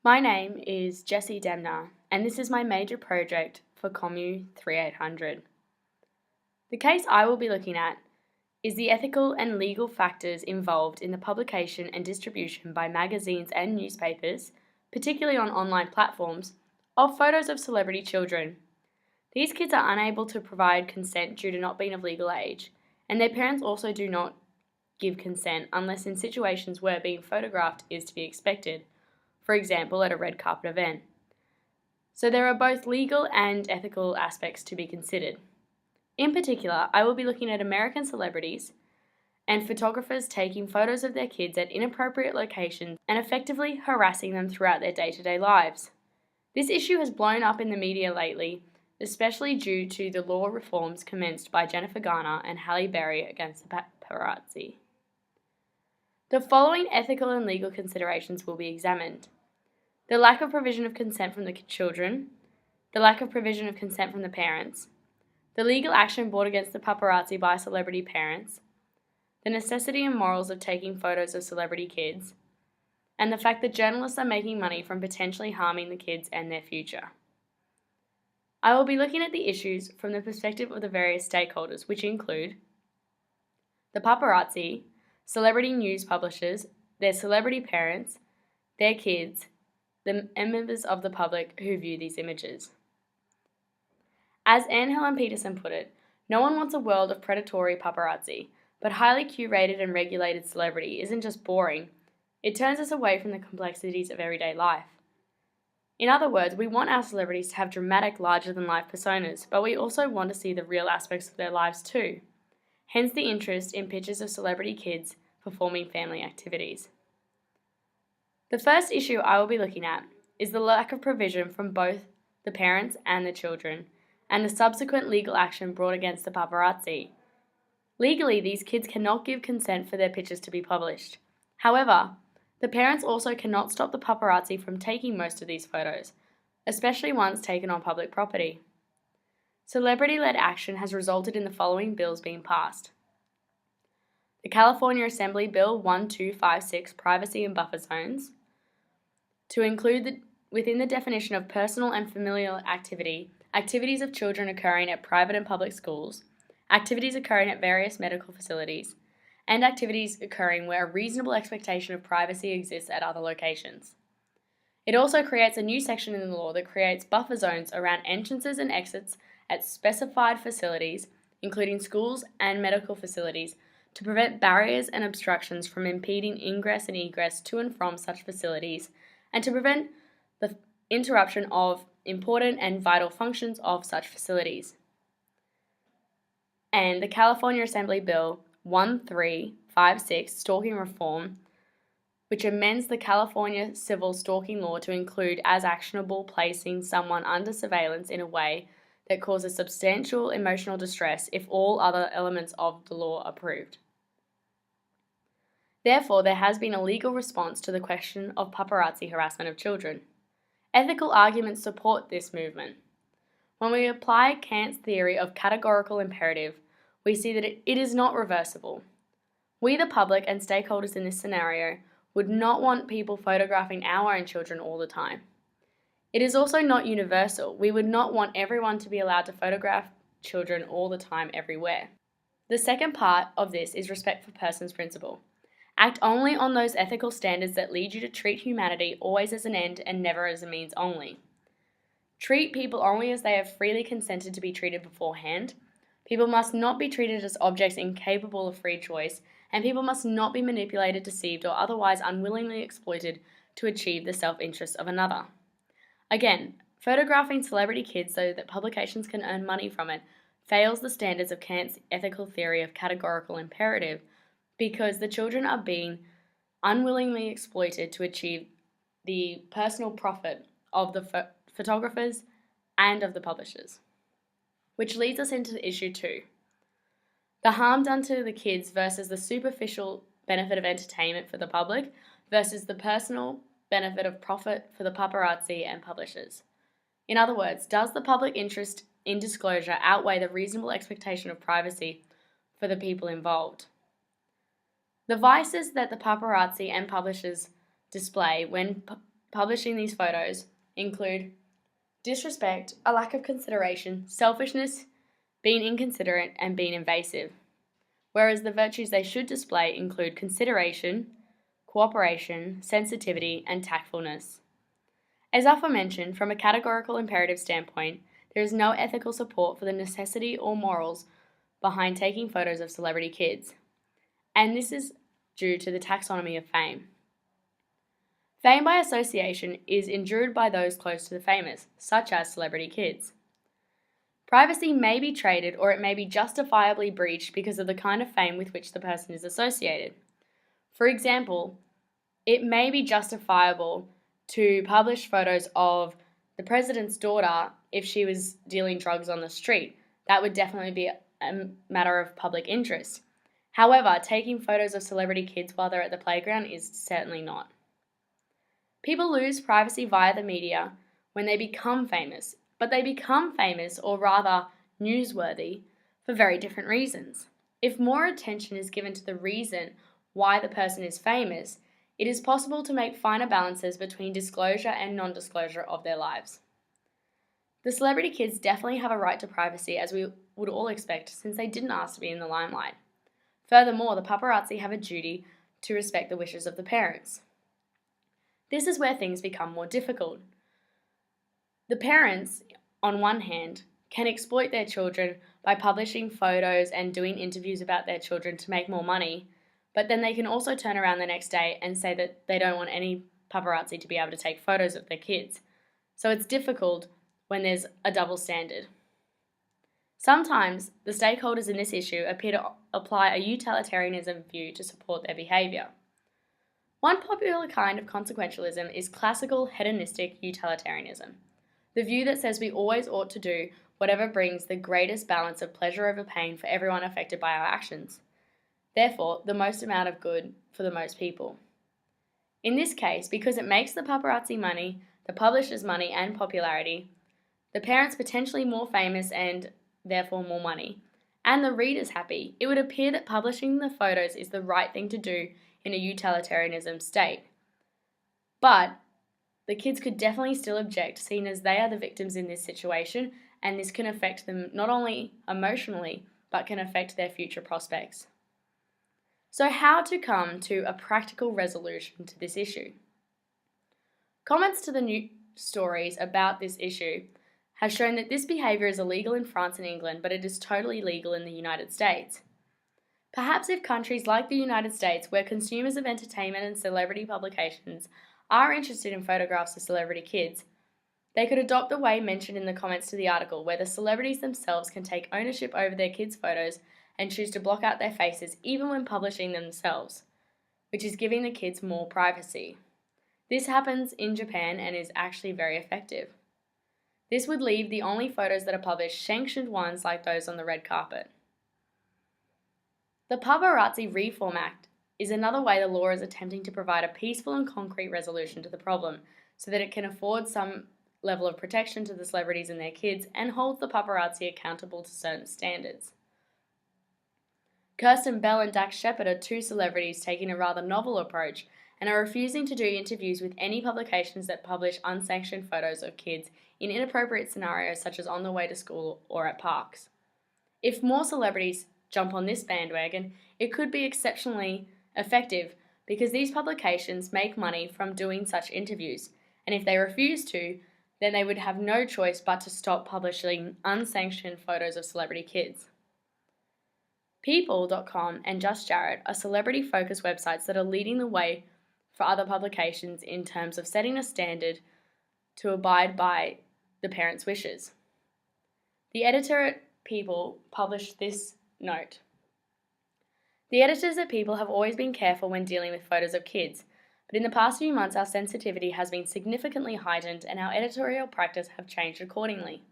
My name is Jessie Demnar, and this is my major project for COMU3800. The case I will be looking at is the ethical and legal factors involved in the publication and distribution by magazines and newspapers, particularly on online platforms, of photos of celebrity children. These kids are unable to provide consent due to not being of legal age, and their parents also do not give consent unless in situations where being photographed is to be expected, for example at a red carpet event. So there are both legal and ethical aspects to be considered. In particular, I will be looking at American celebrities and photographers taking photos of their kids at inappropriate locations and effectively harassing them throughout their day-to-day lives. This issue has blown up in the media lately, especially due to the law reforms commenced by Jennifer Garner and Halle Berry against the paparazzi. The following ethical and legal considerations will be examined: the lack of provision of consent from the children, the lack of provision of consent from the parents, the legal action brought against the paparazzi by celebrity parents, the necessity and morals of taking photos of celebrity kids, and the fact that journalists are making money from potentially harming the kids and their future. I will be looking at the issues from the perspective of the various stakeholders, which include the paparazzi, celebrity news publishers, their celebrity parents, their kids, and members of the public who view these images. As Anne Helen Peterson put it, no one wants a world of predatory paparazzi, but highly curated and regulated celebrity isn't just boring, it turns us away from the complexities of everyday life. In other words, we want our celebrities to have dramatic, larger-than-life personas, but we also want to see the real aspects of their lives too. Hence the interest in pictures of celebrity kids performing family activities. The first issue I will be looking at is the lack of provision from both the parents and the children, and the subsequent legal action brought against the paparazzi. Legally, these kids cannot give consent for their pictures to be published. However, the parents also cannot stop the paparazzi from taking most of these photos, especially ones taken on public property. Celebrity-led action has resulted in the following bills being passed: the California Assembly Bill 1256, Privacy and Buffer Zones, to include within the definition of personal and familial activity, activities of children occurring at private and public schools, activities occurring at various medical facilities, and activities occurring where a reasonable expectation of privacy exists at other locations. It also creates a new section in the law that creates buffer zones around entrances and exits at specified facilities, including schools and medical facilities, to prevent barriers and obstructions from impeding ingress and egress to and from such facilities, and to prevent the interruption of important and vital functions of such facilities. And the California Assembly Bill 1356, Stalking Reform, which amends the California civil stalking law to include as actionable placing someone under surveillance in a way that causes substantial emotional distress if all other elements of the law are proved. Therefore, there has been a legal response to the question of paparazzi harassment of children. Ethical arguments support this movement. When we apply Kant's theory of categorical imperative, we see that it is not reversible. We, the public and stakeholders in this scenario, would not want people photographing our own children all the time. It is also not universal. We would not want everyone to be allowed to photograph children all the time everywhere. The second part of this is respect for persons principle. Act only on those ethical standards that lead you to treat humanity always as an end and never as a means only. Treat people only as they have freely consented to be treated beforehand. People must not be treated as objects incapable of free choice, and people must not be manipulated, deceived, or otherwise unwillingly exploited to achieve the self-interest of another. Again, photographing celebrity kids so that publications can earn money from it fails the standards of Kant's ethical theory of categorical imperative, because the children are being unwillingly exploited to achieve the personal profit of the photographers and of the publishers. Which leads us into issue 2. The harm done to the kids versus the superficial benefit of entertainment for the public versus the personal benefit of profit for the paparazzi and publishers. In other words, does the public interest in disclosure outweigh the reasonable expectation of privacy for the people involved? The vices that the paparazzi and publishers display when publishing these photos include disrespect, a lack of consideration, selfishness, being inconsiderate, and being invasive, whereas the virtues they should display include consideration, cooperation, sensitivity, and tactfulness. As aforementioned, from a categorical imperative standpoint, there is no ethical support for the necessity or morals behind taking photos of celebrity kids, and this is due to the taxonomy of fame. Fame by association is endured by those close to the famous, such as celebrity kids. Privacy may be traded or it may be justifiably breached because of the kind of fame with which the person is associated. For example, it may be justifiable to publish photos of the president's daughter if she was dealing drugs on the street. That would definitely be a matter of public interest. However, taking photos of celebrity kids while they're at the playground is certainly not. People lose privacy via the media when they become famous, but they become famous, or rather newsworthy, for very different reasons. If more attention is given to the reason why the person is famous, it is possible to make finer balances between disclosure and non-disclosure of their lives. The celebrity kids definitely have a right to privacy, as we would all expect, since they didn't ask to be in the limelight. Furthermore, the paparazzi have a duty to respect the wishes of the parents. This is where things become more difficult. The parents, on one hand, can exploit their children by publishing photos and doing interviews about their children to make more money, but then they can also turn around the next day and say that they don't want any paparazzi to be able to take photos of their kids. So it's difficult when there's a double standard. Sometimes the stakeholders in this issue appear to apply a utilitarianism view to support their behaviour. One popular kind of consequentialism is classical hedonistic utilitarianism, the view that says we always ought to do whatever brings the greatest balance of pleasure over pain for everyone affected by our actions. Therefore, the most amount of good for the most people. In this case, because it makes the paparazzi money, the publishers money and popularity, the parents potentially more famous and therefore more money, and the readers happy, it would appear that publishing the photos is the right thing to do in a utilitarianism state. But the kids could definitely still object, seeing as they are the victims in this situation, and this can affect them not only emotionally, but can affect their future prospects. So how to come to a practical resolution to this issue? Comments to the news stories about this issue has shown that this behaviour is illegal in France and England, but it is totally legal in the United States. Perhaps if countries like the United States, where consumers of entertainment and celebrity publications are interested in photographs of celebrity kids, they could adopt the way mentioned in the comments to the article, where the celebrities themselves can take ownership over their kids' photos and choose to block out their faces even when publishing them themselves, which is giving the kids more privacy. This happens in Japan and is actually very effective. This would leave the only photos that are published sanctioned ones like those on the red carpet. The Paparazzi Reform Act is another way the law is attempting to provide a peaceful and concrete resolution to the problem, so that it can afford some level of protection to the celebrities and their kids and holds the paparazzi accountable to certain standards. Kirsten Bell and Dax Shepard are two celebrities taking a rather novel approach and are refusing to do interviews with any publications that publish unsanctioned photos of kids in inappropriate scenarios such as on the way to school or at parks. If more celebrities jump on this bandwagon, it could be exceptionally effective because these publications make money from doing such interviews, and if they refuse to, then they would have no choice but to stop publishing unsanctioned photos of celebrity kids. People.com and Just Jared are celebrity-focused websites that are leading the way for other publications in terms of setting a standard to abide by the parents' wishes. The editor at People published this note. The editors at People have always been careful when dealing with photos of kids, but in the past few months our sensitivity has been significantly heightened and our editorial practice have changed accordingly.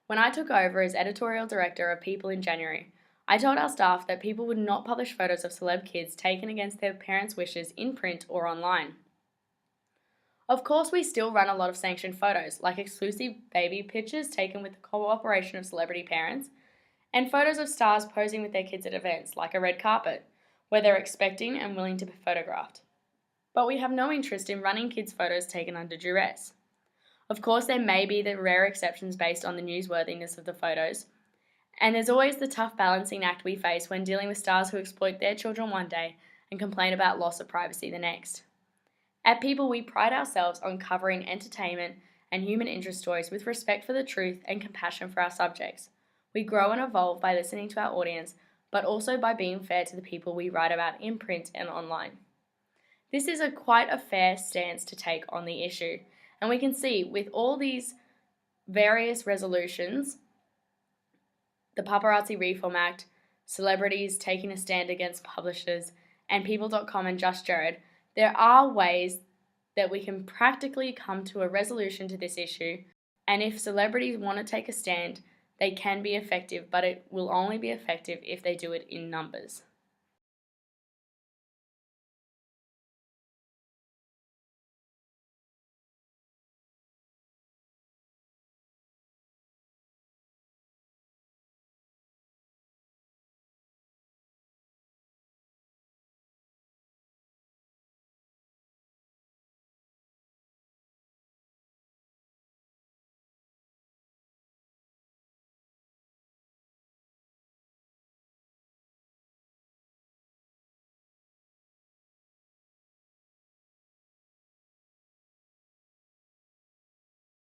When I took over as editorial director of People in January, I told our staff that People would not publish photos of celeb kids taken against their parents' wishes in print or online. Of course, we still run a lot of sanctioned photos, like exclusive baby pictures taken with the cooperation of celebrity parents, and photos of stars posing with their kids at events, like a red carpet, where they're expecting and willing to be photographed. but we have no interest in running kids' photos taken under duress. Of course, there may be the rare exceptions based on the newsworthiness of the photos, and there's always the tough balancing act we face when dealing with stars who exploit their children one day and complain about loss of privacy the next. At People, we pride ourselves on covering entertainment and human interest stories with respect for the truth and compassion for our subjects. We grow and evolve by listening to our audience, but also by being fair to the people we write about in print and online. This is quite a fair stance to take on the issue, and we can see with all these various resolutions, the Paparazzi Reform Act, celebrities taking a stand against publishers, and People.com and Just Jared, there are ways that we can practically come to a resolution to this issue, and if celebrities want to take a stand, they can be effective, but it will only be effective if they do it in numbers.